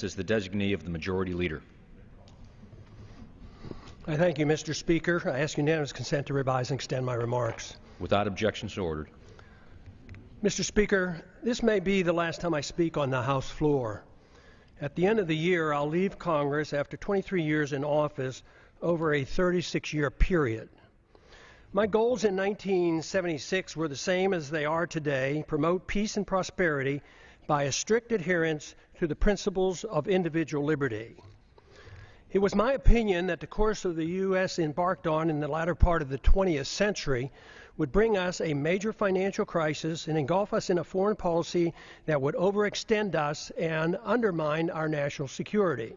As the designee of the Majority Leader. I thank you, Mr. Speaker. I ask unanimous consent to revise and extend my remarks. Without objection, so ordered. Mr. Speaker, this may be the last time I speak on the House floor. At the end of the year, I'll leave Congress after 23 years in office over a 36-year period. My goals in 1976 were the same as they are today: promote peace and prosperity by a strict adherence to the principles of individual liberty. It was my opinion that the course of the U.S. embarked on in the latter part of the 20th century would bring us a major financial crisis and engulf us in a foreign policy that would overextend us and undermine our national security.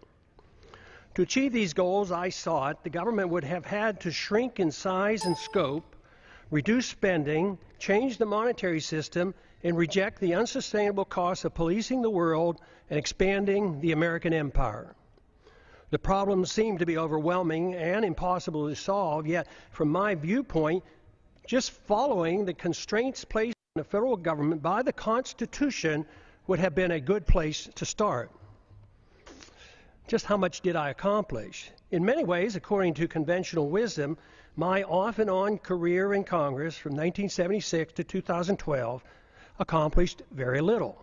To achieve these goals, I sought the government would have had to shrink in size and scope, reduce spending, change the monetary system, and reject the unsustainable costs of policing the world and expanding the American empire. The problems seem to be overwhelming and impossible to solve, yet from my viewpoint, just following the constraints placed on the federal government by the Constitution would have been a good place to start. Just how much did I accomplish? In many ways, according to conventional wisdom, my off and on career in Congress from 1976 to 2012 accomplished very little.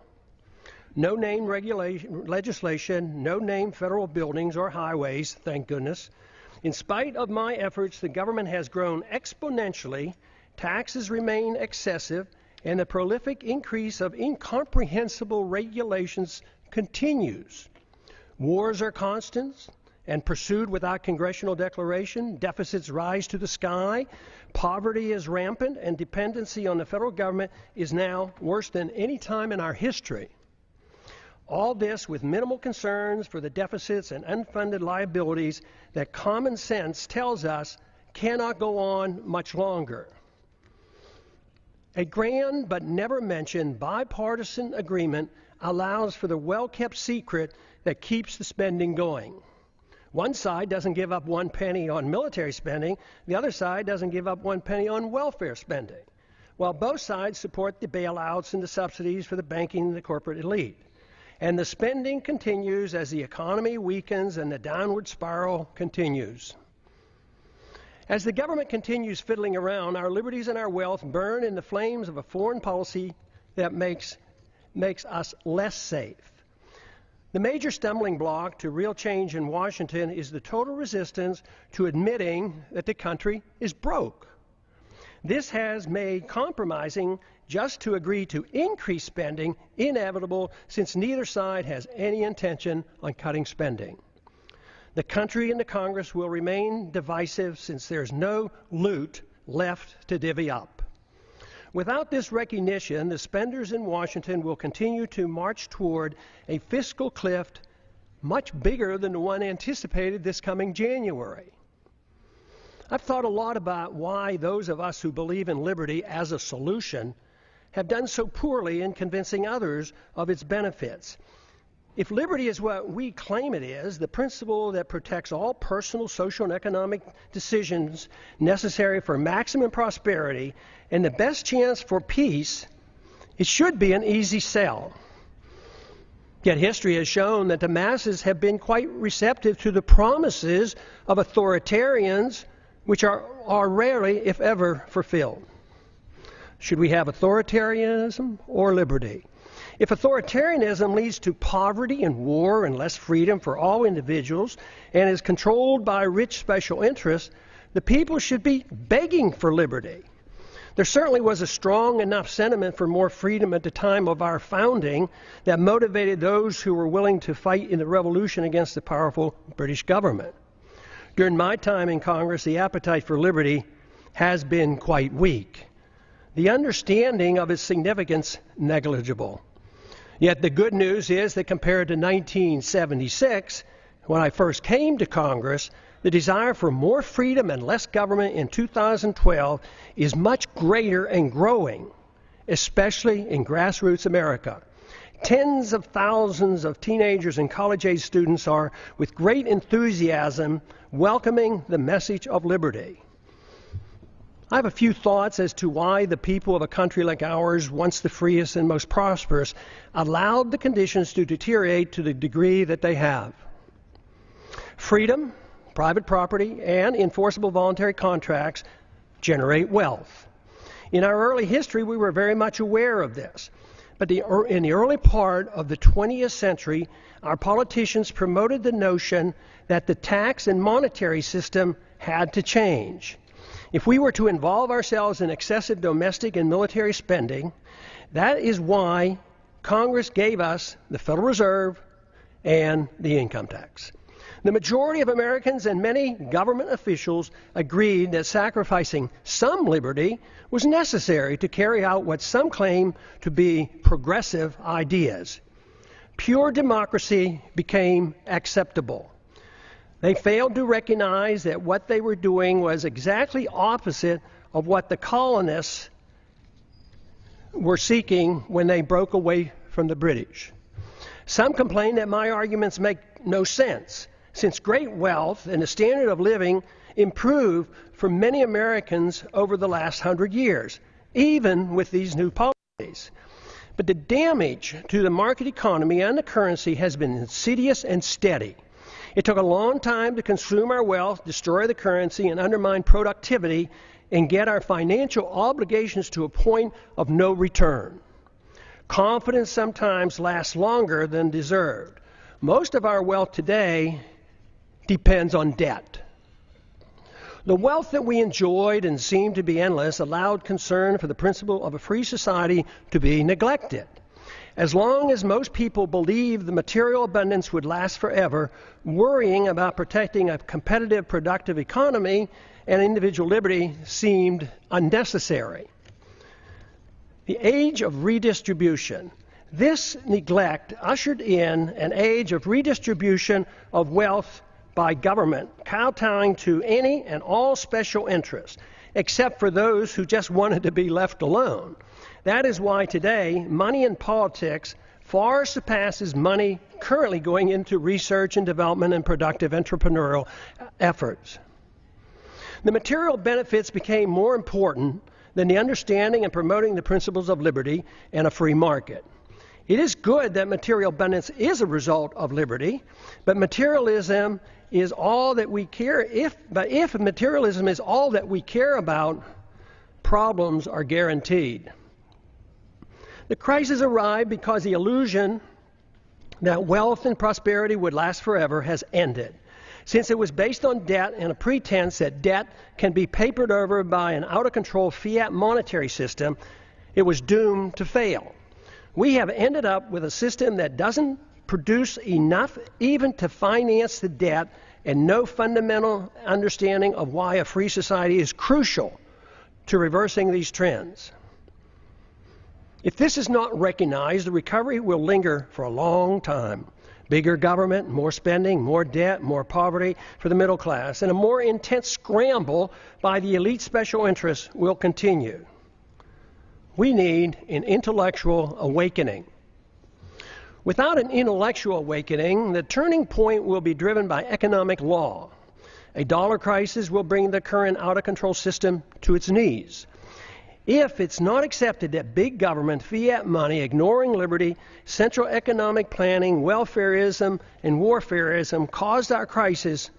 No name legislation, no name federal buildings or highways, thank goodness. In spite of my efforts, the government has grown exponentially, taxes remain excessive, and the prolific increase of incomprehensible regulations continues. Wars are constant and pursued without congressional declaration. Deficits rise to the sky. Poverty is rampant, and dependency on the federal government is now worse than any time in our history. All this with minimal concerns for the deficits and unfunded liabilities that common sense tells us cannot go on much longer. A grand but never mentioned bipartisan agreement allows for the well-kept secret that keeps the spending going. One side doesn't give up 1 penny on military spending, the other side doesn't give up 1 penny on welfare spending, while both sides support the bailouts and the subsidies for the banking and the corporate elite. And the spending continues as the economy weakens and the downward spiral continues. As the government continues fiddling around, our liberties and our wealth burn in the flames of a foreign policy that makes us less safe. The major stumbling block to real change in Washington is the total resistance to admitting that the country is broke. This has made compromising just to agree to increase spending inevitable, since neither side has any intention on cutting spending. The country and the Congress will remain divisive since there's no loot left to divvy up. Without this recognition, the spenders in Washington will continue to march toward a fiscal cliff much bigger than the one anticipated this coming January. I've thought a lot about why those of us who believe in liberty as a solution have done so poorly in convincing others of its benefits. If liberty is what we claim it is, the principle that protects all personal, social, and economic decisions necessary for maximum prosperity and the best chance for peace, it should be an easy sell. Yet history has shown that the masses have been quite receptive to the promises of authoritarians, which are rarely, if ever, fulfilled. Should we have authoritarianism or liberty? If authoritarianism leads to poverty and war and less freedom for all individuals and is controlled by rich special interests, the people should be begging for liberty. There certainly was a strong enough sentiment for more freedom at the time of our founding that motivated those who were willing to fight in the revolution against the powerful British government. During my time in Congress, the appetite for liberty has been quite weak. The understanding of its significance negligible. Yet the good news is that compared to 1976, when I first came to Congress, the desire for more freedom and less government in 2012 is much greater and growing, especially in grassroots America. Tens of thousands of teenagers and college-age students are, with great enthusiasm, welcoming the message of liberty. I have a few thoughts as to why the people of a country like ours, once the freest and most prosperous, allowed the conditions to deteriorate to the degree that they have. Freedom, private property, and enforceable voluntary contracts generate wealth. In our early history, we were very much aware of this. But in the early part of the 20th century, our politicians promoted the notion that the tax and monetary system had to change. If we were to involve ourselves in excessive domestic and military spending, that is why Congress gave us the Federal Reserve and the income tax. The majority of Americans and many government officials agreed that sacrificing some liberty was necessary to carry out what some claim to be progressive ideas. Pure democracy became acceptable. They failed to recognize that what they were doing was exactly opposite of what the colonists were seeking when they broke away from the British. Some complain that my arguments make no sense, since great wealth and the standard of living improved for many Americans over the last 100 years, even with these new policies. But the damage to the market economy and the currency has been insidious and steady. It took a long time to consume our wealth, destroy the currency, and undermine productivity, and get our financial obligations to a point of no return. Confidence sometimes lasts longer than deserved. Most of our wealth today depends on debt. The wealth that we enjoyed and seemed to be endless allowed concern for the principle of a free society to be neglected. As long as most people believed the material abundance would last forever, worrying about protecting a competitive, productive economy and individual liberty seemed unnecessary. The age of redistribution. This neglect ushered in an age of redistribution of wealth by government, kowtowing to any and all special interests, except for those who just wanted to be left alone. That is why today, money in politics far surpasses money currently going into research and development and productive entrepreneurial efforts. The material benefits became more important than the understanding and promoting the principles of liberty and a free market. It is good that material abundance is a result of liberty, but materialism is all that we care. If materialism is all that we care about, problems are guaranteed. The crisis arrived because the illusion that wealth and prosperity would last forever has ended. Since it was based on debt and a pretense that debt can be papered over by an out-of-control fiat monetary system, it was doomed to fail. We have ended up with a system that doesn't produce enough even to finance the debt, and no fundamental understanding of why a free society is crucial to reversing these trends. If this is not recognized, the recovery will linger for a long time. Bigger government, more spending, more debt, more poverty for the middle class, and a more intense scramble by the elite special interests will continue. We need an intellectual awakening. Without an intellectual awakening, the turning point will be driven by economic law. A dollar crisis will bring the current out-of-control system to its knees. If it's not accepted that big government, fiat money, ignoring liberty, central economic planning, welfarism, and warfarism caused our crisis,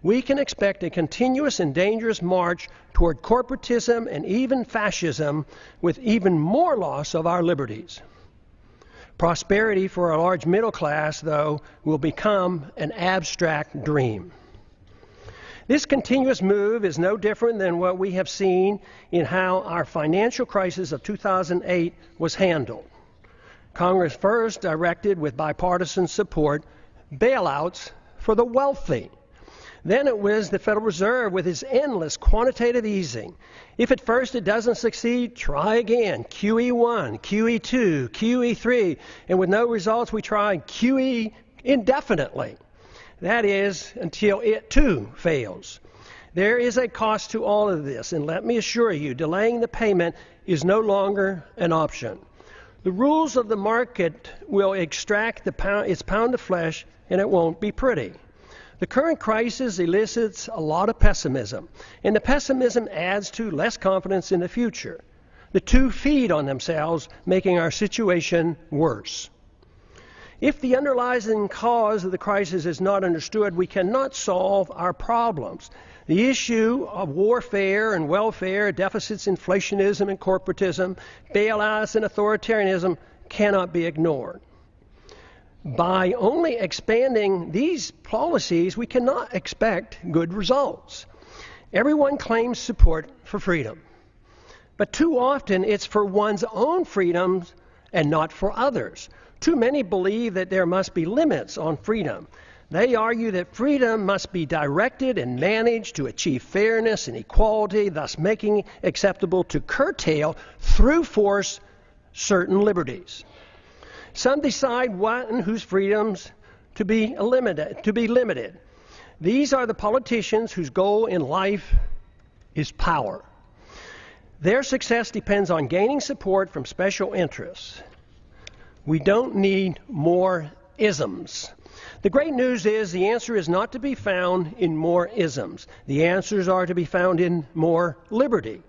we can expect a continuous and dangerous march toward corporatism and even fascism, with even more loss of our liberties. Prosperity for a large middle class, though, will become an abstract dream. This continuous move is no different than what we have seen in how our financial crisis of 2008 was handled. Congress first directed, with bipartisan support, bailouts for the wealthy. Then it was the Federal Reserve with its endless quantitative easing. If at first it doesn't succeed, try again. QE1, QE2, QE3, and with no results, we try QE indefinitely. That is, until it too fails. There is a cost to all of this, and let me assure you, delaying the payment is no longer an option. The rules of the market will extract its pound of flesh, and it won't be pretty. The current crisis elicits a lot of pessimism, and the pessimism adds to less confidence in the future. The two feed on themselves, making our situation worse. If the underlying cause of the crisis is not understood, we cannot solve our problems. The issue of warfare and welfare, deficits, inflationism and corporatism, bailouts and authoritarianism cannot be ignored. By only expanding these policies, we cannot expect good results. Everyone claims support for freedom, but too often it's for one's own freedoms and not for others. Too many believe that there must be limits on freedom. They argue that freedom must be directed and managed to achieve fairness and equality, thus making it acceptable to curtail through force certain liberties. Some decide what and whose freedoms to be limited. These are the politicians whose goal in life is power. Their success depends on gaining support from special interests. We don't need more isms. The great news is the answer is not to be found in more isms. The answers are to be found in more liberty,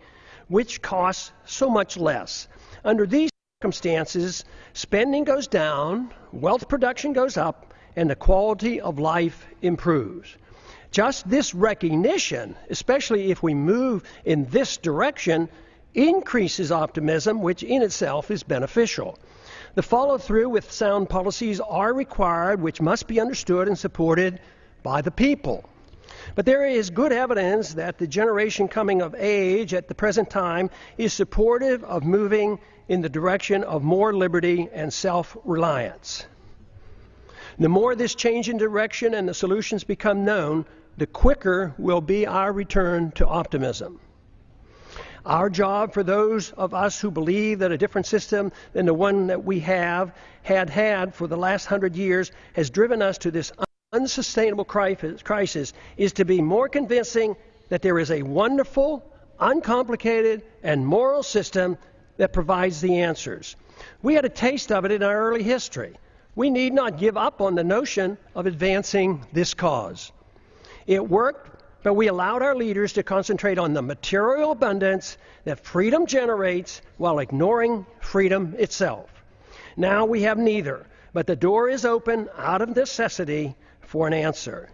which costs so much less. Under these circumstances, spending goes down, wealth production goes up, and the quality of life improves. Just this recognition, especially if we move in this direction, increases optimism, which in itself is beneficial. The follow-through with sound policies are required, which must be understood and supported by the people. But there is good evidence that the generation coming of age at the present time is supportive of moving in the direction of more liberty and self-reliance. The more this change in direction and the solutions become known, the quicker will be our return to optimism. Our job for those of us who believe that a different system than the one that we had for the last 100 years has driven us to this unsustainable crisis is to be more convincing that there is a wonderful, uncomplicated, and moral system that provides the answers. We had a taste of it in our early history. We need not give up on the notion of advancing this cause. It worked, but we allowed our leaders to concentrate on the material abundance that freedom generates while ignoring freedom itself. Now we have neither, but the door is open out of necessity for an answer.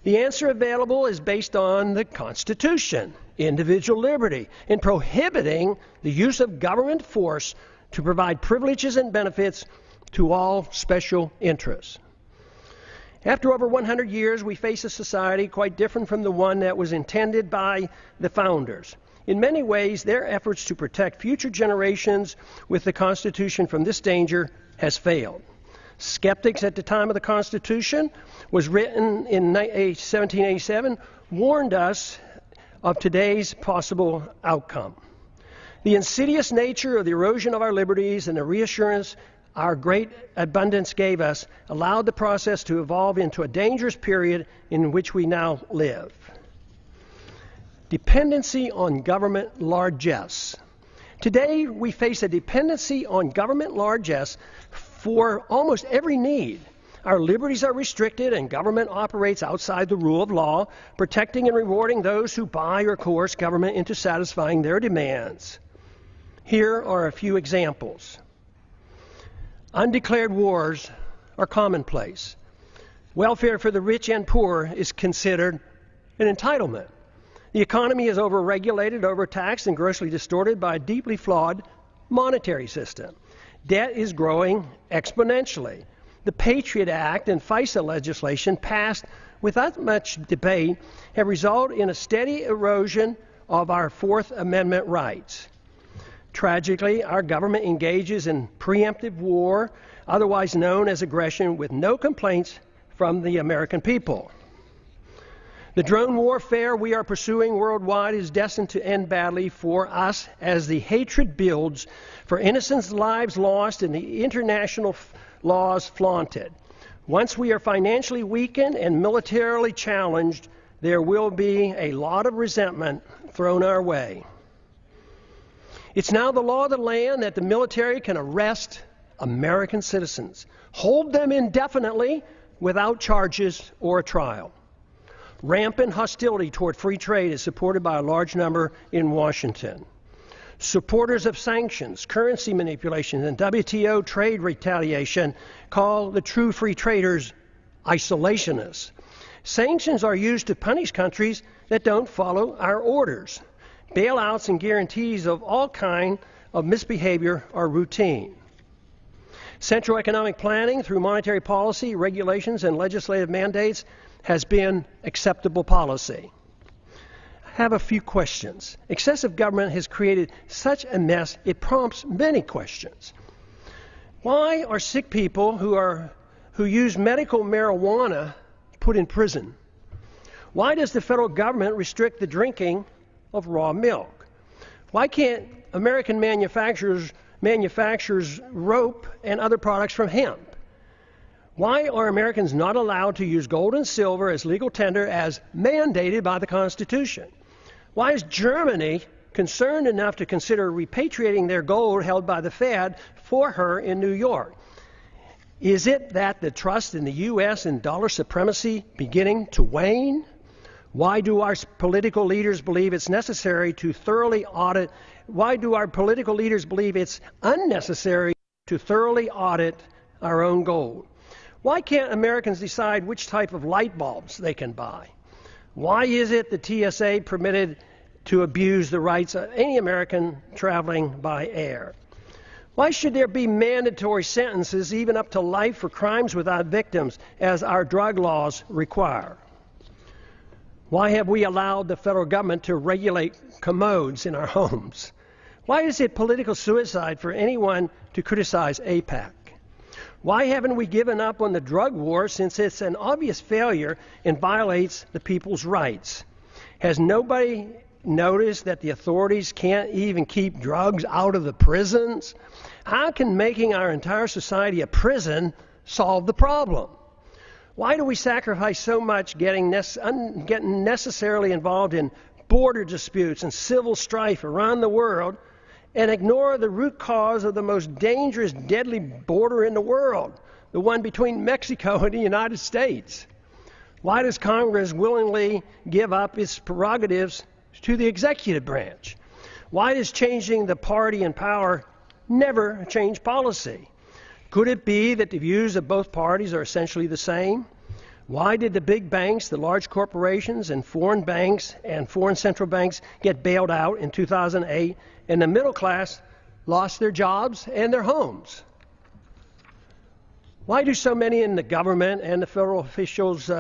The answer available is based on the Constitution, individual liberty, in prohibiting the use of government force to provide privileges and benefits to all special interests. After over 100 years, we face a society quite different from the one that was intended by the founders. In many ways, their efforts to protect future generations with the Constitution from this danger has failed. Skeptics at the time of the Constitution, was written in 1787, warned us of today's possible outcome. The insidious nature of the erosion of our liberties and the reassurance our great abundance gave us allowed the process to evolve into a dangerous period in which we now live. Dependency on government largesse. Today, we face a dependency on government largesse for almost every need. Our liberties are restricted and government operates outside the rule of law, protecting and rewarding those who buy or coerce government into satisfying their demands. Here are a few examples. Undeclared wars are commonplace. Welfare for the rich and poor is considered an entitlement. The economy is overregulated, overtaxed, and grossly distorted by a deeply flawed monetary system. Debt is growing exponentially. The Patriot Act and FISA legislation passed without much debate have resulted in a steady erosion of our Fourth Amendment rights. Tragically, our government engages in preemptive war, otherwise known as aggression, with no complaints from the American people. The drone warfare we are pursuing worldwide is destined to end badly for us as the hatred builds, for innocent lives lost and the international laws flaunted. Once we are financially weakened and militarily challenged, there will be a lot of resentment thrown our way. It's now the law of the land that the military can arrest American citizens, hold them indefinitely without charges or a trial. Rampant hostility toward free trade is supported by a large number in Washington. Supporters of sanctions, currency manipulation, and WTO trade retaliation call the true free traders isolationists. Sanctions are used to punish countries that don't follow our orders. Bailouts and guarantees of all kinds of misbehavior are routine. Central economic planning through monetary policy, regulations, and legislative mandates has been acceptable policy. I have a few questions. Excessive government has created such a mess, it prompts many questions. Why are sick people who use medical marijuana put in prison? Why does the federal government restrict the drinking of raw milk? Why can't American manufacturers rope and other products from hemp? Why are Americans not allowed to use gold and silver as legal tender as mandated by the Constitution? Why is Germany concerned enough to consider repatriating their gold held by the Fed for her in New York? Is it that the trust in the U.S. and dollar supremacy beginning to wane? Why do our political leaders believe it's necessary to thoroughly audit? Why do our political leaders believe it's unnecessary to thoroughly audit our own gold? Why can't Americans decide which type of light bulbs they can buy? Why is it the TSA permitted to abuse the rights of any American traveling by air? Why should there be mandatory sentences, even up to life, for crimes without victims, as our drug laws require? Why have we allowed the federal government to regulate commodes in our homes? Why is it political suicide for anyone to criticize AIPAC? Why haven't we given up on the drug war, since it's an obvious failure and violates the people's rights? Has nobody noticed that the authorities can't even keep drugs out of the prisons? How can making our entire society a prison solve the problem? Why do we sacrifice so much getting necessarily involved in border disputes and civil strife around the world and ignore the root cause of the most dangerous, deadly border in the world, the one between Mexico and the United States? Why does Congress willingly give up its prerogatives to the executive branch? Why does changing the party in power never change policy? Could it be that the views of both parties are essentially the same? Why did the big banks, the large corporations, and foreign banks and foreign central banks get bailed out in 2008, and the middle class lost their jobs and their homes? Why do so many in the government and the federal officials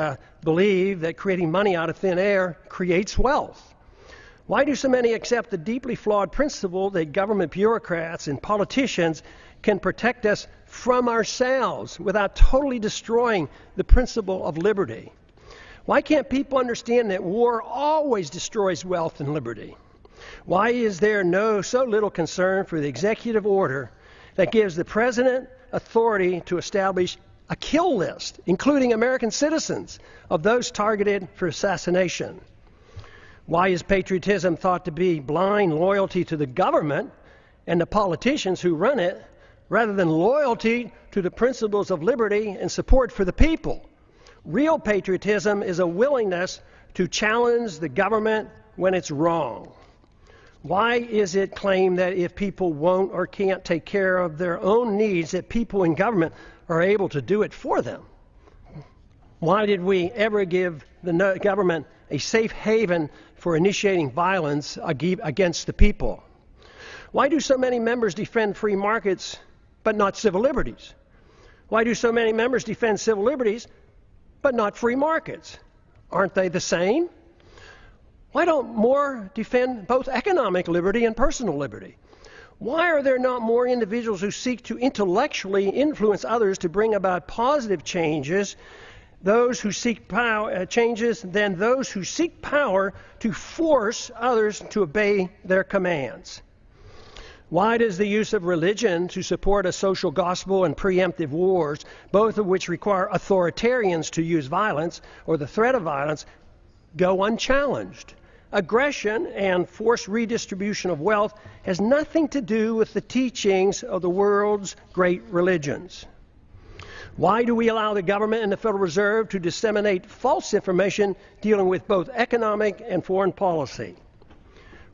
believe that creating money out of thin air creates wealth? Why do so many accept the deeply flawed principle that government bureaucrats and politicians can protect us from ourselves without totally destroying the principle of liberty? Why can't people understand that war always destroys wealth and liberty? Why is there so little concern for the executive order that gives the president authority to establish a kill list, including American citizens, of those targeted for assassination? Why is patriotism thought to be blind loyalty to the government and the politicians who run it, rather than loyalty to the principles of liberty and support for the people? Real patriotism is a willingness to challenge the government when it's wrong. Why is it claimed that if people won't or can't take care of their own needs, that people in government are able to do it for them? Why did we ever give the government a safe haven for initiating violence against the people? Why do so many members defend free markets but not civil liberties? Why do so many members defend civil liberties but not free markets? Aren't they the same? Why don't more defend both economic liberty and personal liberty? Why are there not more individuals who seek to intellectually influence others to bring about positive changes, those who seek changes, than those who seek power to force others to obey their commands? Why does the use of religion to support a social gospel and preemptive wars, both of which require authoritarians to use violence or the threat of violence, go unchallenged? Aggression and forced redistribution of wealth has nothing to do with the teachings of the world's great religions. Why do we allow the government and the Federal Reserve to disseminate false information dealing with both economic and foreign policy?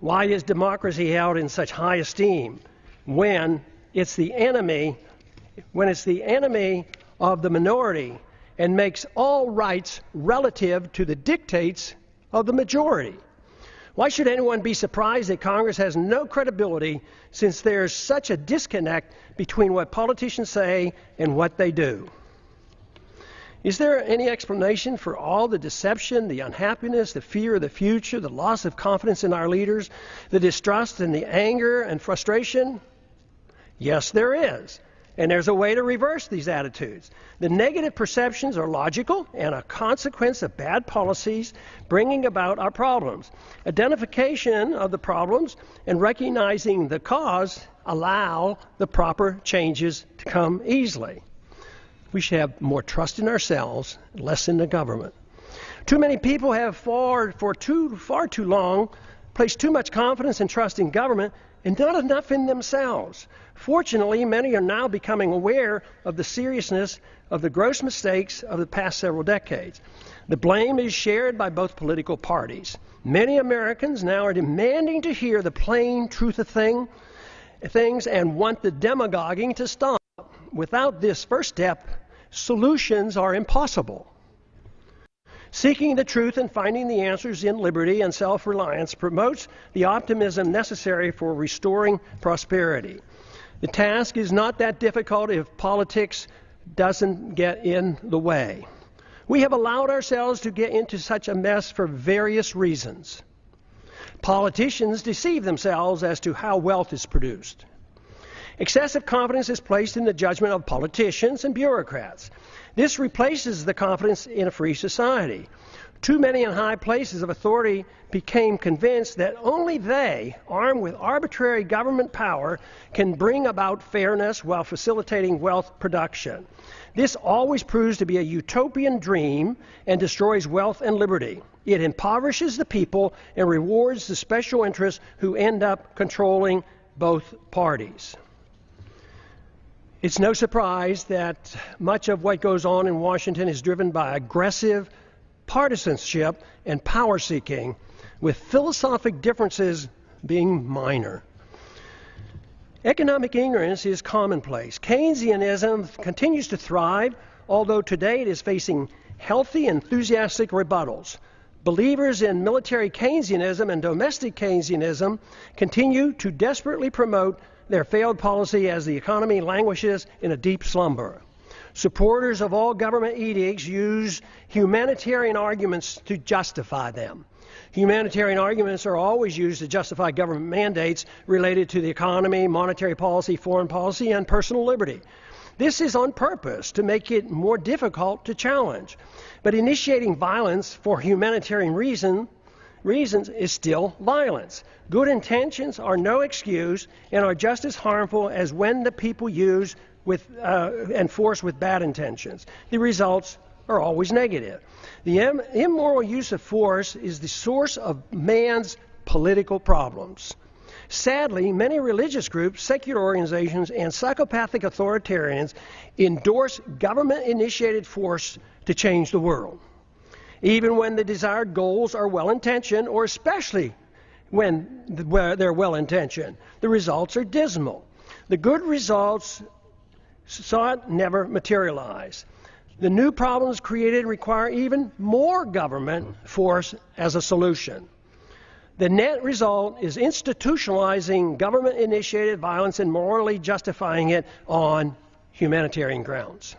Why is democracy held in such high esteem when it's the enemy of the minority and makes all rights relative to the dictates of the majority? Why should anyone be surprised that Congress has no credibility since there's such a disconnect between what politicians say and what they do? Is there any explanation for all the deception, the unhappiness, the fear of the future, the loss of confidence in our leaders, the distrust and the anger and frustration? Yes, there is. And there's a way to reverse these attitudes. The negative perceptions are logical and a consequence of bad policies bringing about our problems. Identification of the problems and recognizing the cause allow the proper changes to come easily. We should have more trust in ourselves, less in the government. Too many people have far too long placed too much confidence and trust in government and not enough in themselves. Fortunately, many are now becoming aware of the seriousness of the gross mistakes of the past several decades. The blame is shared by both political parties. Many Americans now are demanding to hear the plain truth of things and want the demagoguing to stop. Without this first step, solutions are impossible. Seeking the truth and finding the answers in liberty and self-reliance promotes the optimism necessary for restoring prosperity. The task is not that difficult if politics doesn't get in the way. We have allowed ourselves to get into such a mess for various reasons. Politicians deceive themselves as to how wealth is produced. Excessive confidence is placed in the judgment of politicians and bureaucrats. This replaces the confidence in a free society. Too many in high places of authority became convinced that only they, armed with arbitrary government power, can bring about fairness while facilitating wealth production. This always proves to be a utopian dream and destroys wealth and liberty. It impoverishes the people and rewards the special interests who end up controlling both parties. It's no surprise that much of what goes on in Washington is driven by aggressive partisanship and power seeking, with philosophic differences being minor. Economic ignorance is commonplace. Keynesianism continues to thrive, although today it is facing healthy, enthusiastic rebuttals. Believers in military Keynesianism and domestic Keynesianism continue to desperately promote their failed policy as the economy languishes in a deep slumber. Supporters of all government edicts use humanitarian arguments to justify them. Humanitarian arguments are always used to justify government mandates related to the economy, monetary policy, foreign policy, and personal liberty. This is on purpose to make it more difficult to challenge. But initiating violence for humanitarian reasons is still violence. Good intentions are no excuse and are just as harmful as when the people use and force with bad intentions. The results are always negative. The immoral use of force is the source of man's political problems. Sadly, many religious groups, secular organizations, and psychopathic authoritarians endorse government-initiated force to change the world. Even when the desired goals are well-intentioned, or especially when they're well-intentioned, the results are dismal. The good results sought never materialize. The new problems created require even more government force as a solution. The net result is institutionalizing government-initiated violence and morally justifying it on humanitarian grounds.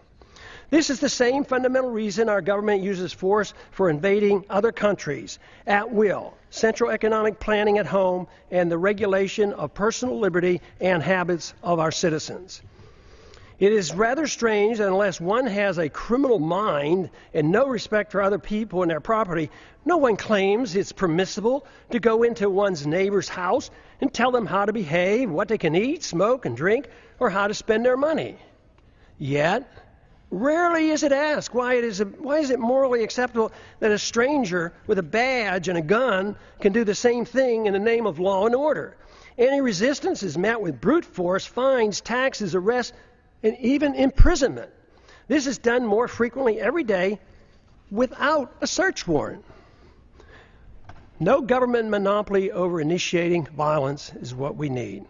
This is the same fundamental reason our government uses force for invading other countries at will, central economic planning at home, and the regulation of personal liberty and habits of our citizens. It is rather strange that unless one has a criminal mind and no respect for other people and their property, no one claims it's permissible to go into one's neighbor's house and tell them how to behave, what they can eat, smoke, and drink, or how to spend their money. Yet, rarely is it asked why is it morally acceptable that a stranger with a badge and a gun can do the same thing in the name of law and order. Any resistance is met with brute force, fines, taxes, arrests, and even imprisonment. This is done more frequently every day without a search warrant. No government monopoly over initiating violence is what we need.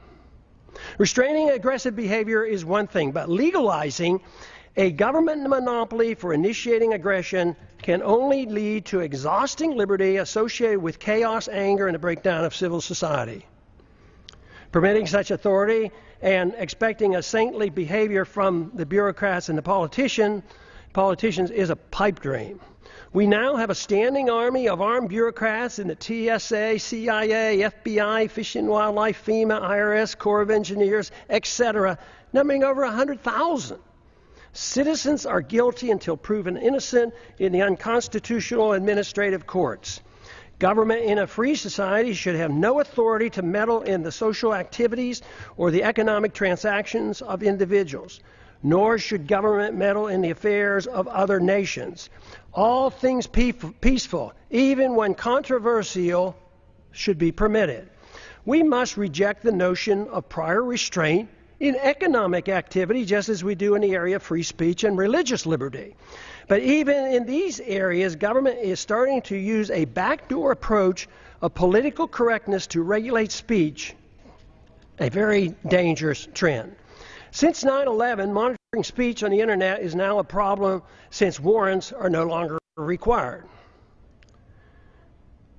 Restraining aggressive behavior is one thing, but legalizing a government monopoly for initiating aggression can only lead to exhausting liberty associated with chaos, anger, and a breakdown of civil society. Permitting such authority and expecting a saintly behavior from the bureaucrats and the politicians is a pipe dream. We now have a standing army of armed bureaucrats in the TSA, CIA, FBI, Fish and Wildlife, FEMA, IRS, Corps of Engineers, etc., numbering over 100,000. Citizens are guilty until proven innocent in the unconstitutional administrative courts. Government in a free society should have no authority to meddle in the social activities or the economic transactions of individuals, nor should government meddle in the affairs of other nations. All things peaceful, even when controversial, should be permitted. We must reject the notion of prior restraint in economic activity, just as we do in the area of free speech and religious liberty. But even in these areas, government is starting to use a backdoor approach of political correctness to regulate speech, a very dangerous trend. Since 9/11, monitoring speech on the internet is now a problem since warrants are no longer required.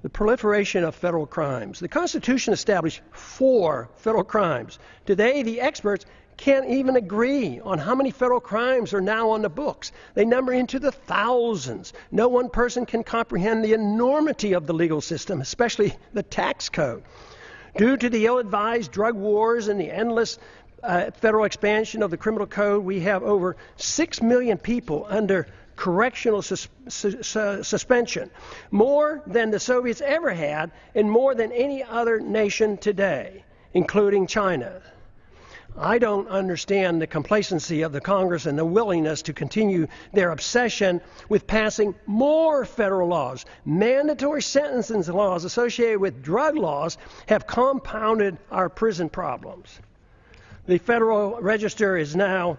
The proliferation of federal crimes. The Constitution established 4 federal crimes. Today, the experts can't even agree on how many federal crimes are now on the books. They number into the thousands. No one person can comprehend the enormity of the legal system, especially the tax code. Due to the ill-advised drug wars and the endless federal expansion of the criminal code, we have over 6 million people under correctional suspension, more than the Soviets ever had and more than any other nation today, including China. I don't understand the complacency of the Congress and the willingness to continue their obsession with passing more federal laws. Mandatory sentencing laws associated with drug laws have compounded our prison problems. The Federal Register is now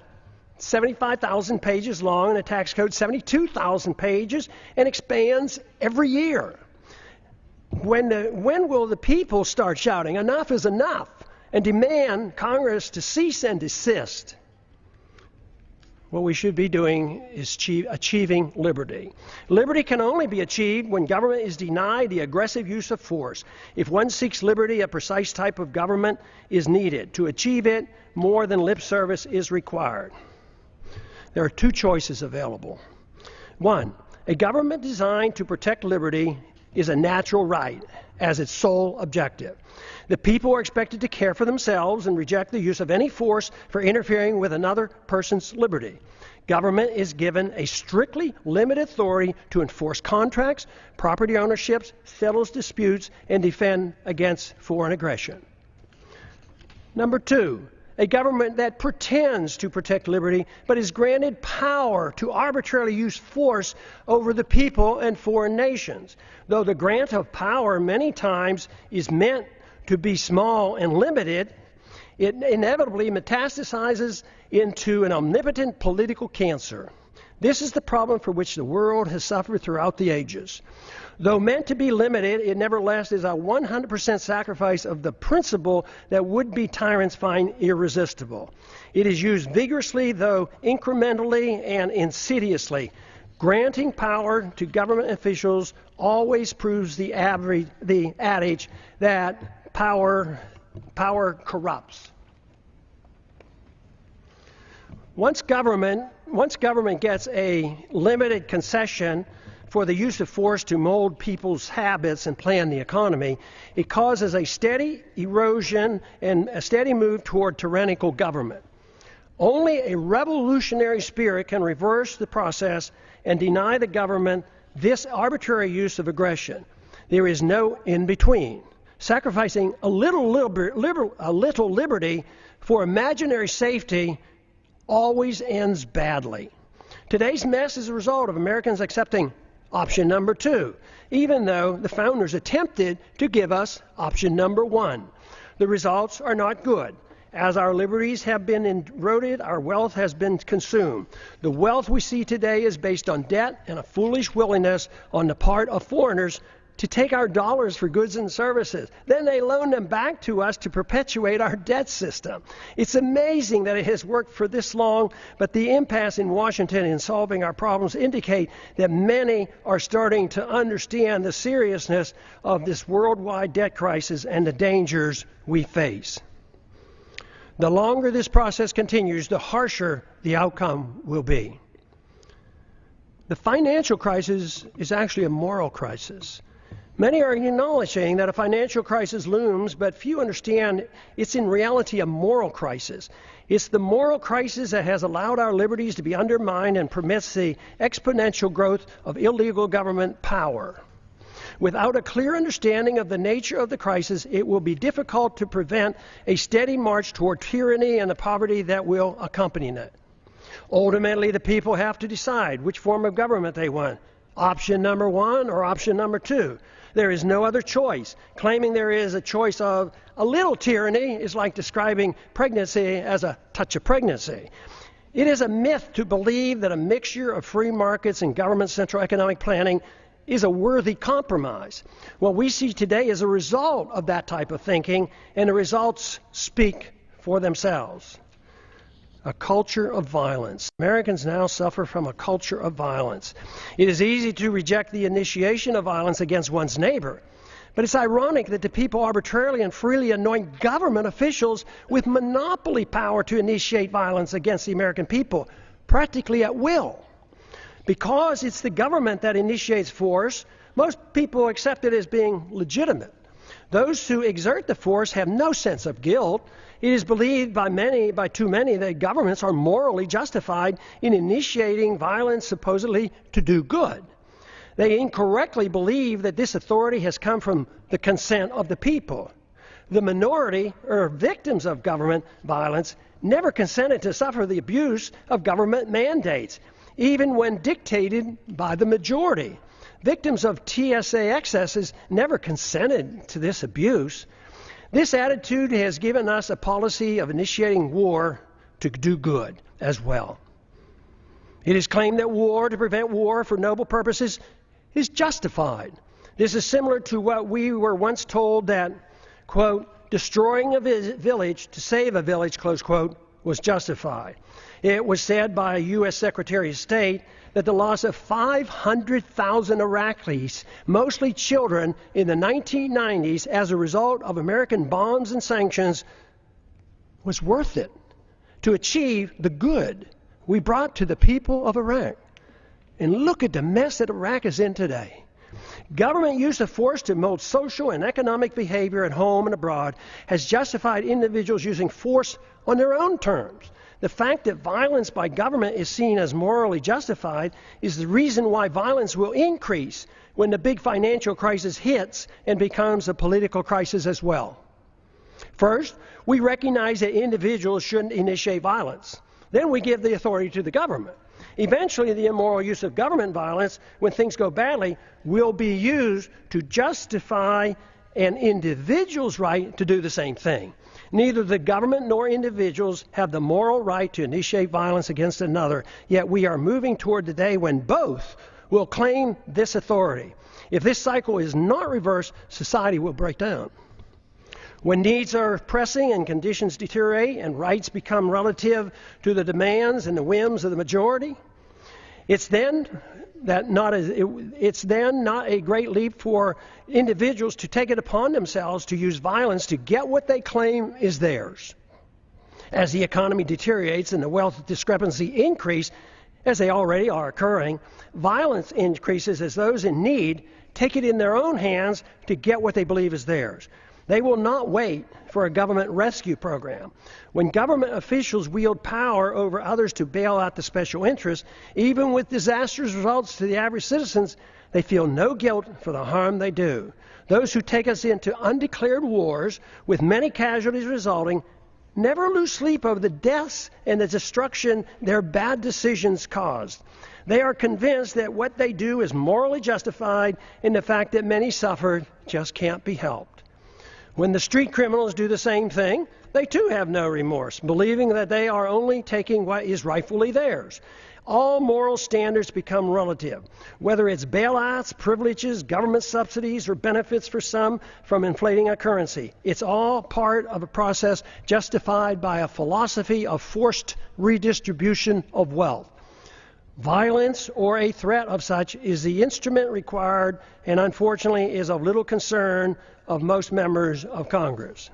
75,000 pages long, and the tax code 72,000 pages, and expands every year. When will the people start shouting, enough is enough, and demand Congress to cease and desist? What we should be doing is achieving liberty. Liberty can only be achieved when government is denied the aggressive use of force. If one seeks liberty, a precise type of government is needed. To achieve it, more than lip service is required. There are 2 choices available. 1, a government designed to protect liberty is a natural right as its sole objective. The people are expected to care for themselves and reject the use of any force for interfering with another person's liberty. Government is given a strictly limited authority to enforce contracts, property ownerships, settle disputes, and defend against foreign aggression. Number 2, a government that pretends to protect liberty but is granted power to arbitrarily use force over the people and foreign nations. Though the grant of power many times is meant to be small and limited, it inevitably metastasizes into an omnipotent political cancer. This is the problem for which the world has suffered throughout the ages. Though meant to be limited, it nevertheless is a 100% sacrifice of the principle that would-be tyrants find irresistible. It is used vigorously, though incrementally and insidiously. Granting power to government officials always proves the adage that power corrupts. Once government gets a limited concession for the use of force to mold people's habits and plan the economy, it causes a steady erosion and a steady move toward tyrannical government. Only a revolutionary spirit can reverse the process and deny the government this arbitrary use of aggression. There is no in-between. Sacrificing a little liberty for imaginary safety always ends badly. Today's mess is a result of Americans accepting option number 2, even though the founders attempted to give us option number 1. The results are not good. As our liberties have been eroded, our wealth has been consumed. The wealth we see today is based on debt and a foolish willingness on the part of foreigners to take our dollars for goods and services. Then they loan them back to us to perpetuate our debt system. It's amazing that it has worked for this long, but the impasse in Washington in solving our problems indicate that many are starting to understand the seriousness of this worldwide debt crisis and the dangers we face. The longer this process continues, the harsher the outcome will be. The financial crisis is actually a moral crisis. Many are acknowledging that a financial crisis looms, but few understand it's in reality a moral crisis. It's the moral crisis that has allowed our liberties to be undermined and permits the exponential growth of illegal government power. Without a clear understanding of the nature of the crisis, it will be difficult to prevent a steady march toward tyranny and the poverty that will accompany it. Ultimately, the people have to decide which form of government they want, option number 1 or option number 2. There is no other choice. Claiming there is a choice of a little tyranny is like describing pregnancy as a touch of pregnancy. It is a myth to believe that a mixture of free markets and government central economic planning is a worthy compromise. What we see today is a result of that type of thinking, and the results speak for themselves. A culture of violence. Americans now suffer from a culture of violence. It is easy to reject the initiation of violence against one's neighbor, but it's ironic that the people arbitrarily and freely anoint government officials with monopoly power to initiate violence against the American people, practically at will. Because it's the government that initiates force, most people accept it as being legitimate. Those who exert the force have no sense of guilt. It is believed by too many, that governments are morally justified in initiating violence supposedly to do good. They incorrectly believe that this authority has come from the consent of the people. The minority, or victims of government violence, never consented to suffer the abuse of government mandates, even when dictated by the majority. Victims of TSA excesses never consented to this abuse. This attitude has given us a policy of initiating war to do good as well. It is claimed that war to prevent war for noble purposes is justified. This is similar to what we were once told that, quote, destroying a village to save a village, close quote, was justified. It was said by a U.S. Secretary of State that the loss of 500,000 Iraqis, mostly children, in the 1990s as a result of American bombs and sanctions was worth it to achieve the good we brought to the people of Iraq. And look at the mess that Iraq is in today. Government use of force to mold social and economic behavior at home and abroad has justified individuals using force on their own terms. The fact that violence by government is seen as morally justified is the reason why violence will increase when the big financial crisis hits and becomes a political crisis as well. First, we recognize that individuals shouldn't initiate violence. Then we give the authority to the government. Eventually, the immoral use of government violence, when things go badly, will be used to justify an individual's right to do the same thing. Neither the government nor individuals have the moral right to initiate violence against another, yet we are moving toward the day when both will claim this authority. If this cycle is not reversed, society will break down. When needs are pressing and conditions deteriorate and rights become relative to the demands and the whims of the majority, it's then not a great leap for individuals to take it upon themselves to use violence to get what they claim is theirs. As the economy deteriorates and the wealth discrepancy increase, as they already are occurring, violence increases as those in need take it in their own hands to get what they believe is theirs. They will not wait for a government rescue program. When government officials wield power over others to bail out the special interests, even with disastrous results to the average citizens, they feel no guilt for the harm they do. Those who take us into undeclared wars, with many casualties resulting, never lose sleep over the deaths and the destruction their bad decisions caused. They are convinced that what they do is morally justified, and the fact that many suffered just can't be helped. When the street criminals do the same thing, they too have no remorse, believing that they are only taking what is rightfully theirs. All moral standards become relative, whether it's bailouts, privileges, government subsidies, or benefits for some from inflating a currency. It's all part of a process justified by a philosophy of forced redistribution of wealth. Violence or a threat of such is the instrument required and unfortunately is of little concern of most members of Congress.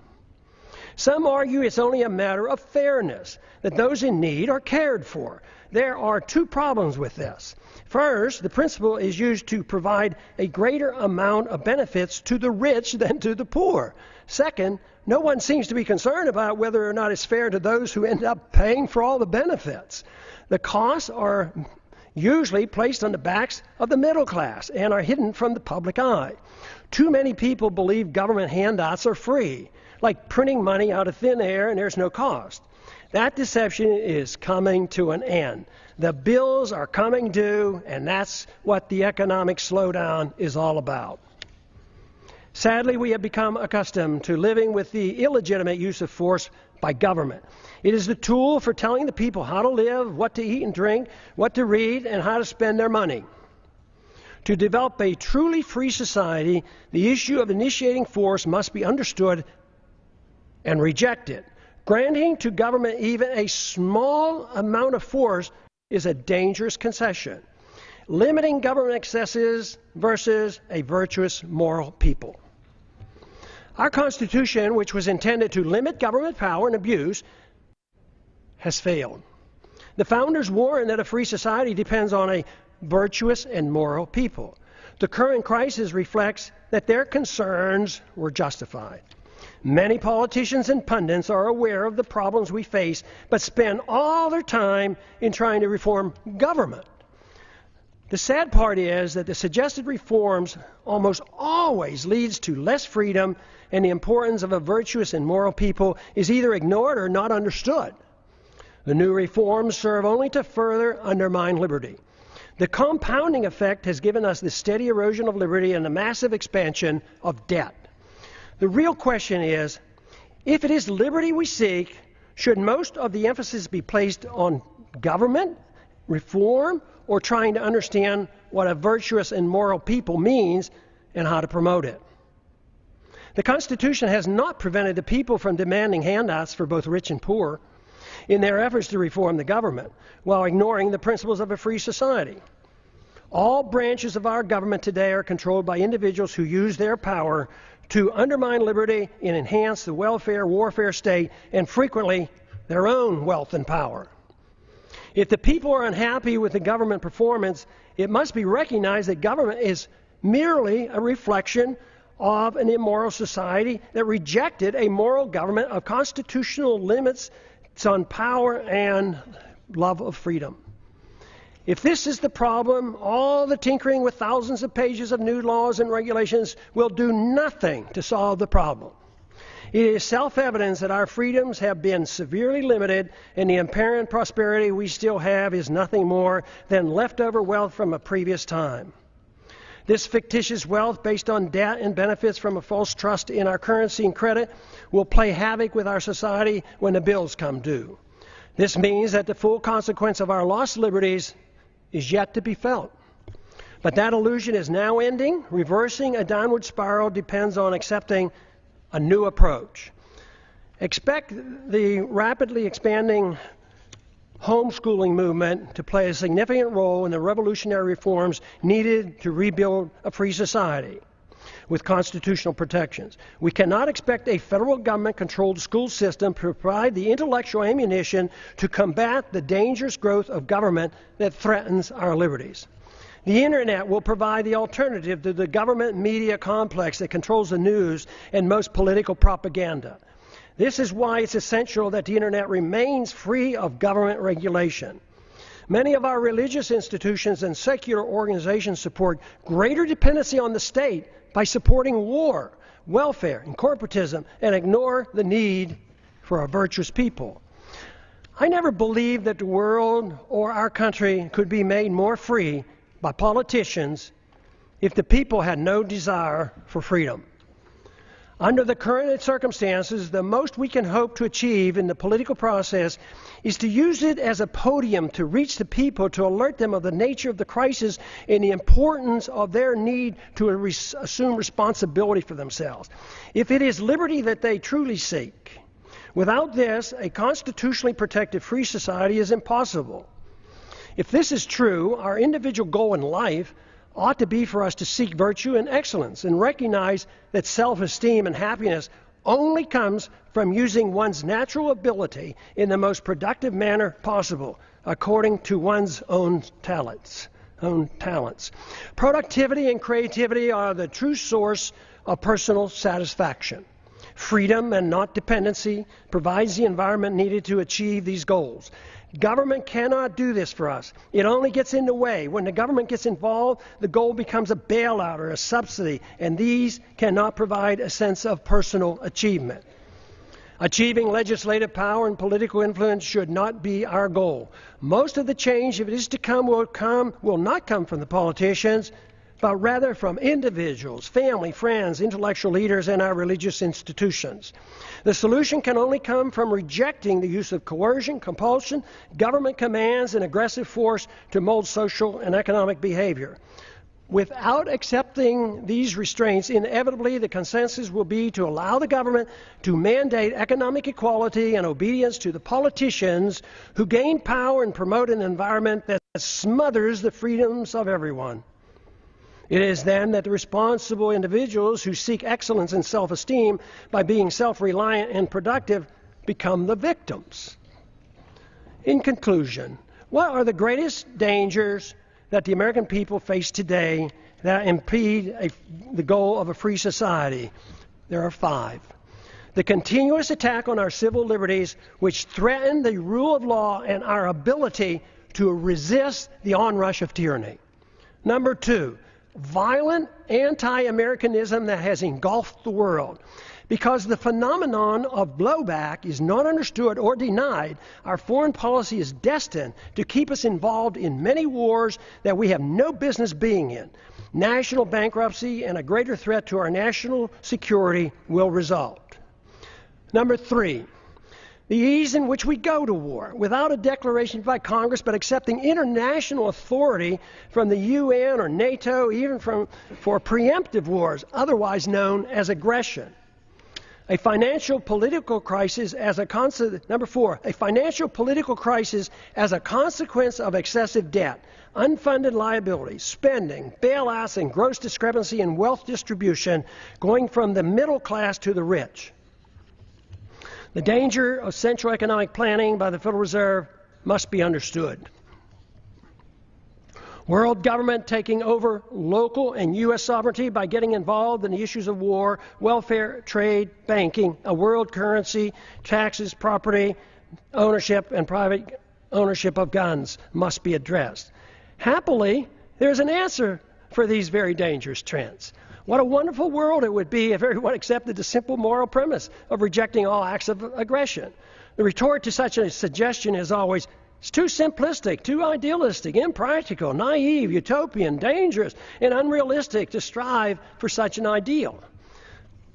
Some argue it's only a matter of fairness, that those in need are cared for. There are two problems with this. First, the principle is used to provide a greater amount of benefits to the rich than to the poor. Second, no one seems to be concerned about whether or not it's fair to those who end up paying for all the benefits. The costs are usually placed on the backs of the middle class and are hidden from the public eye. Too many people believe government handouts are free, like printing money out of thin air and there's no cost. That deception is coming to an end. The bills are coming due, and that's what the economic slowdown is all about. Sadly, we have become accustomed to living with the illegitimate use of force by government. It is the tool for telling the people how to live, what to eat and drink, what to read, and how to spend their money. To develop a truly free society, the issue of initiating force must be understood and rejected. Granting to government even a small amount of force is a dangerous concession. Limiting government excesses versus a virtuous moral people. Our Constitution, which was intended to limit government power and abuse, has failed. The founders warned that a free society depends on a virtuous and moral people. The current crisis reflects that their concerns were justified. Many politicians and pundits are aware of the problems we face, but spend all their time in trying to reform government. The sad part is that the suggested reforms almost always leads to less freedom, and the importance of a virtuous and moral people is either ignored or not understood. The new reforms serve only to further undermine liberty. The compounding effect has given us the steady erosion of liberty and the massive expansion of debt. The real question is, if it is liberty we seek, should most of the emphasis be placed on government, reform, or trying to understand what a virtuous and moral people means and how to promote it? The Constitution has not prevented the people from demanding handouts for both rich and poor in their efforts to reform the government, while ignoring the principles of a free society. All branches of our government today are controlled by individuals who use their power to undermine liberty and enhance the welfare warfare state, and frequently their own wealth and power. If the people are unhappy with the government performance, it must be recognized that government is merely a reflection of an immoral society that rejected a moral government of constitutional limits on power and love of freedom. If this is the problem, all the tinkering with thousands of pages of new laws and regulations will do nothing to solve the problem. It is self-evident that our freedoms have been severely limited, and the apparent prosperity we still have is nothing more than leftover wealth from a previous time. This fictitious wealth based on debt and benefits from a false trust in our currency and credit will play havoc with our society when the bills come due. This means that the full consequence of our lost liberties is yet to be felt. But that illusion is now ending. Reversing a downward spiral depends on accepting a new approach. Expect the rapidly expanding homeschooling movement to play a significant role in the revolutionary reforms needed to rebuild a free society with constitutional protections. We cannot expect a federal government-controlled school system to provide the intellectual ammunition to combat the dangerous growth of government that threatens our liberties. The Internet will provide the alternative to the government media complex that controls the news and most political propaganda. This is why it's essential that the Internet remains free of government regulation. Many of our religious institutions and secular organizations support greater dependency on the state by supporting war, welfare, and corporatism, and ignore the need for a virtuous people. I never believed that the world or our country could be made more free by politicians if the people had no desire for freedom. Under the current circumstances, the most we can hope to achieve in the political process is to use it as a podium to reach the people, to alert them of the nature of the crisis and the importance of their need to assume responsibility for themselves. If it is liberty that they truly seek, without this, a constitutionally protected free society is impossible. If this is true, our individual goal in life ought to be for us to seek virtue and excellence and recognize that self-esteem and happiness only comes from using one's natural ability in the most productive manner possible, according to one's own talents. Productivity and creativity are the true source of personal satisfaction. Freedom and not dependency provides the environment needed to achieve these goals. Government cannot do this for us. It only gets in the way. When the government gets involved, the goal becomes a bailout or a subsidy, and these cannot provide a sense of personal achievement. Achieving legislative power and political influence should not be our goal. Most of the change, if it is to come, will not come from the politicians, but rather from individuals, family, friends, intellectual leaders, and our religious institutions. The solution can only come from rejecting the use of coercion, compulsion, government commands, and aggressive force to mold social and economic behavior. Without accepting these restraints, inevitably the consensus will be to allow the government to mandate economic equality and obedience to the politicians who gain power and promote an environment that smothers the freedoms of everyone. It is then that the responsible individuals who seek excellence and self-esteem by being self-reliant and productive become the victims. In conclusion, what are the greatest dangers that the American people face today that impede the goal of a free society? There are 5. The continuous attack on our civil liberties, which threaten the rule of law and our ability to resist the onrush of tyranny. Number 2, violent anti-Americanism that has engulfed the world. Because the phenomenon of blowback is not understood or denied, our foreign policy is destined to keep us involved in many wars that we have no business being in. National bankruptcy and a greater threat to our national security will result. Number 3, the ease in which we go to war, without a declaration by Congress, but accepting international authority from the UN or NATO, even for preemptive wars, otherwise known as aggression. A financial political crisis as a Number 4, a financial political crisis as a consequence of excessive debt, unfunded liabilities, spending, bailouts, and gross discrepancy in wealth distribution, going from the middle class to the rich. The danger of central economic planning by the Federal Reserve must be understood. World government taking over local and U.S. sovereignty by getting involved in the issues of war, welfare, trade, banking, a world currency, taxes, property, ownership, and private ownership of guns must be addressed. Happily, there's an answer for these very dangerous trends. What a wonderful world it would be if everyone accepted the simple moral premise of rejecting all acts of aggression. The retort to such a suggestion is always, it's too simplistic, too idealistic, impractical, naive, utopian, dangerous, and unrealistic to strive for such an ideal.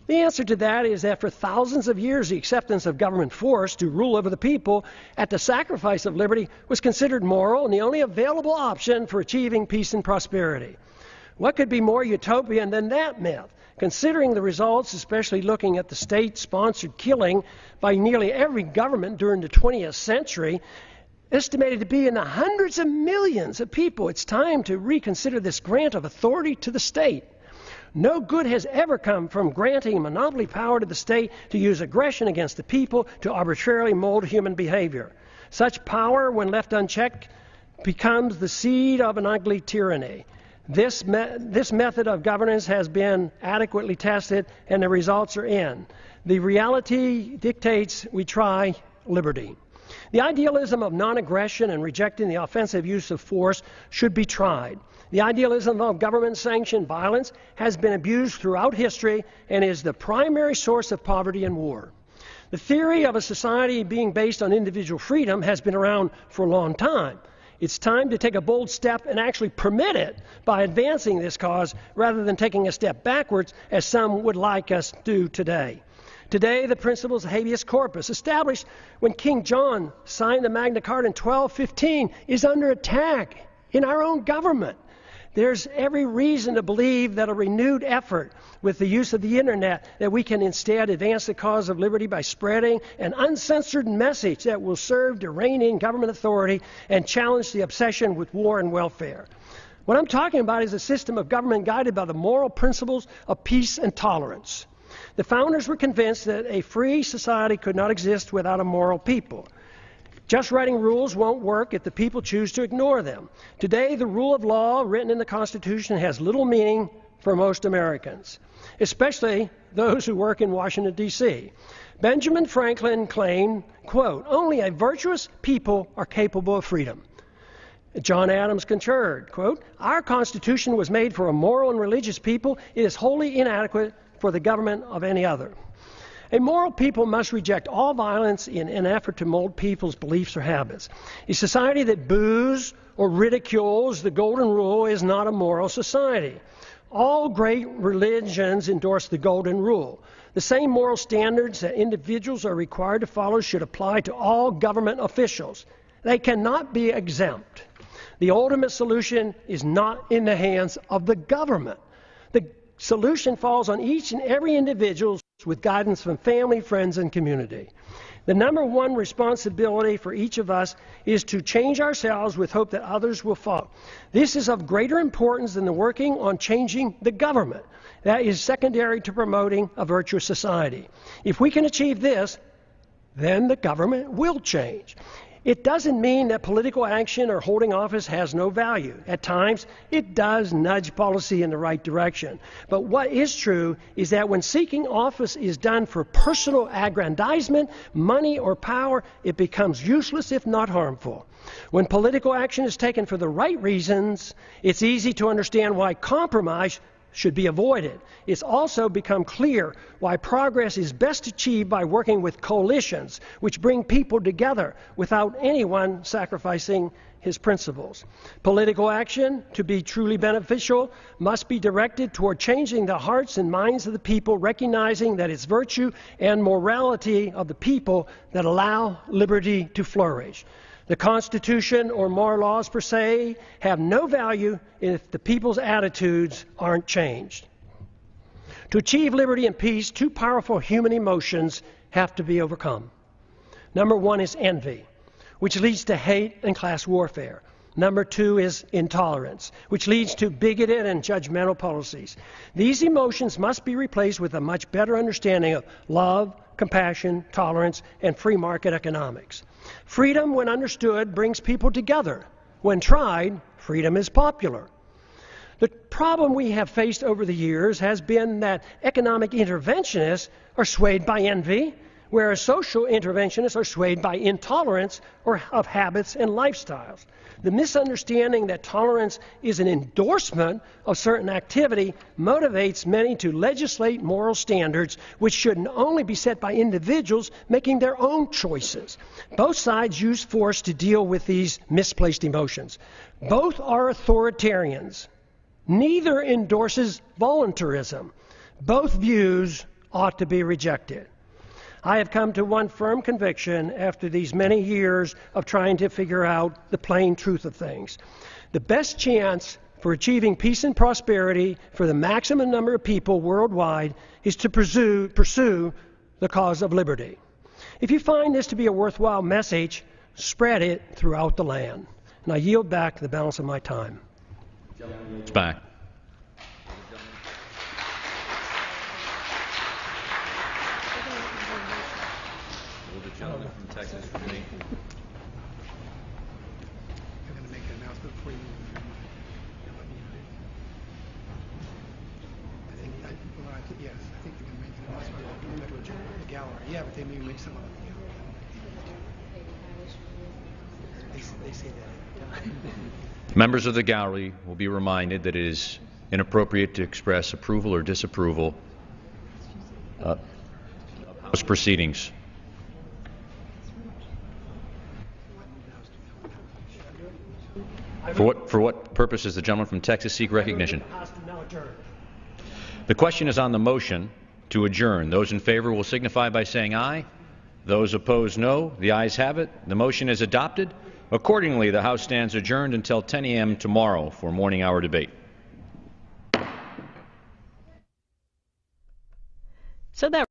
The answer to that is that for thousands of years, the acceptance of government force to rule over the people at the sacrifice of liberty was considered moral and the only available option for achieving peace and prosperity. What could be more utopian than that myth? Considering the results, especially looking at the state-sponsored killing by nearly every government during the 20th century, estimated to be in the hundreds of millions of people, it's time to reconsider this grant of authority to the state. No good has ever come from granting monopoly power to the state to use aggression against the people to arbitrarily mold human behavior. Such power, when left unchecked, becomes the seed of an ugly tyranny. This method of governance has been adequately tested, and the results are in. The reality dictates we try liberty. The idealism of non-aggression and rejecting the offensive use of force should be tried. The idealism of government-sanctioned violence has been abused throughout history and is the primary source of poverty and war. The theory of a society being based on individual freedom has been around for a long time. It's time to take a bold step and actually permit it by advancing this cause rather than taking a step backwards as some would like us to do today. Today, the principles of habeas corpus, established when King John signed the Magna Carta in 1215, is under attack in our own government. There's every reason to believe that a renewed effort with the use of the internet, that we can instead advance the cause of liberty by spreading an uncensored message that will serve to rein in government authority and challenge the obsession with war and welfare. What I'm talking about is a system of government guided by the moral principles of peace and tolerance. The founders were convinced that a free society could not exist without a moral people. Just writing rules won't work if the people choose to ignore them. Today, the rule of law written in the Constitution has little meaning for most Americans, especially those who work in Washington, D.C. Benjamin Franklin claimed, quote, "Only a virtuous people are capable of freedom." John Adams concurred, quote, "Our Constitution was made for a moral and religious people. It is wholly inadequate for the government of any other." A moral people must reject all violence in an effort to mold people's beliefs or habits. A society that boos or ridicules the golden rule is not a moral society. All great religions endorse the golden rule. The same moral standards that individuals are required to follow should apply to all government officials. They cannot be exempt. The ultimate solution is not in the hands of the government. The solution falls on each and every individual with guidance from family, friends, and community. The number one responsibility for each of us is to change ourselves with hope that others will follow. This is of greater importance than the working on changing the government. That is secondary to promoting a virtuous society. If we can achieve this, then the government will change. It doesn't mean that political action or holding office has no value. At times, it does nudge policy in the right direction. But what is true is that when seeking office is done for personal aggrandizement, money, or power, it becomes useless if not harmful. When political action is taken for the right reasons, it's easy to understand why compromise should be avoided. It's also become clear why progress is best achieved by working with coalitions, which bring people together without anyone sacrificing his principles. Political action, to be truly beneficial, must be directed toward changing the hearts and minds of the people, recognizing that it's virtue and morality of the people that allow liberty to flourish. The Constitution or moral laws per se have no value if the people's attitudes aren't changed. To achieve liberty and peace, two powerful human emotions have to be overcome. Number one is envy, which leads to hate and class warfare. Number two is intolerance, which leads to bigoted and judgmental policies. These emotions must be replaced with a much better understanding of love, compassion, tolerance, and free market economics. Freedom, when understood, brings people together. When tried, freedom is popular. The problem we have faced over the years has been that economic interventionists are swayed by envy, whereas social interventionists are swayed by intolerance of habits and lifestyles. The misunderstanding that tolerance is an endorsement of certain activity motivates many to legislate moral standards which should only be set by individuals making their own choices. Both sides use force to deal with these misplaced emotions. Both are authoritarians. Neither endorses voluntarism. Both views ought to be rejected. I have come to one firm conviction after these many years of trying to figure out the plain truth of things. The best chance for achieving peace and prosperity for the maximum number of people worldwide is to pursue the cause of liberty. If you find this to be a worthwhile message, spread it throughout the land. And I yield back the balance of my time. It's back. Gentleman from Texas for me. You're going to make an announcement before you move. Yes, I think they're going to make an announcement before the gallery. Yeah, but they may make some of it. They say that. Members of the gallery will be reminded that it is inappropriate to express approval or disapproval of House proceedings. For what purpose does the gentleman from Texas seek recognition? The House to now adjourn. The question is on the motion to adjourn. Those in favor will signify by saying aye. Those opposed, no. The ayes have it. The motion is adopted. Accordingly, the House stands adjourned until 10 a.m. tomorrow for morning hour debate. So that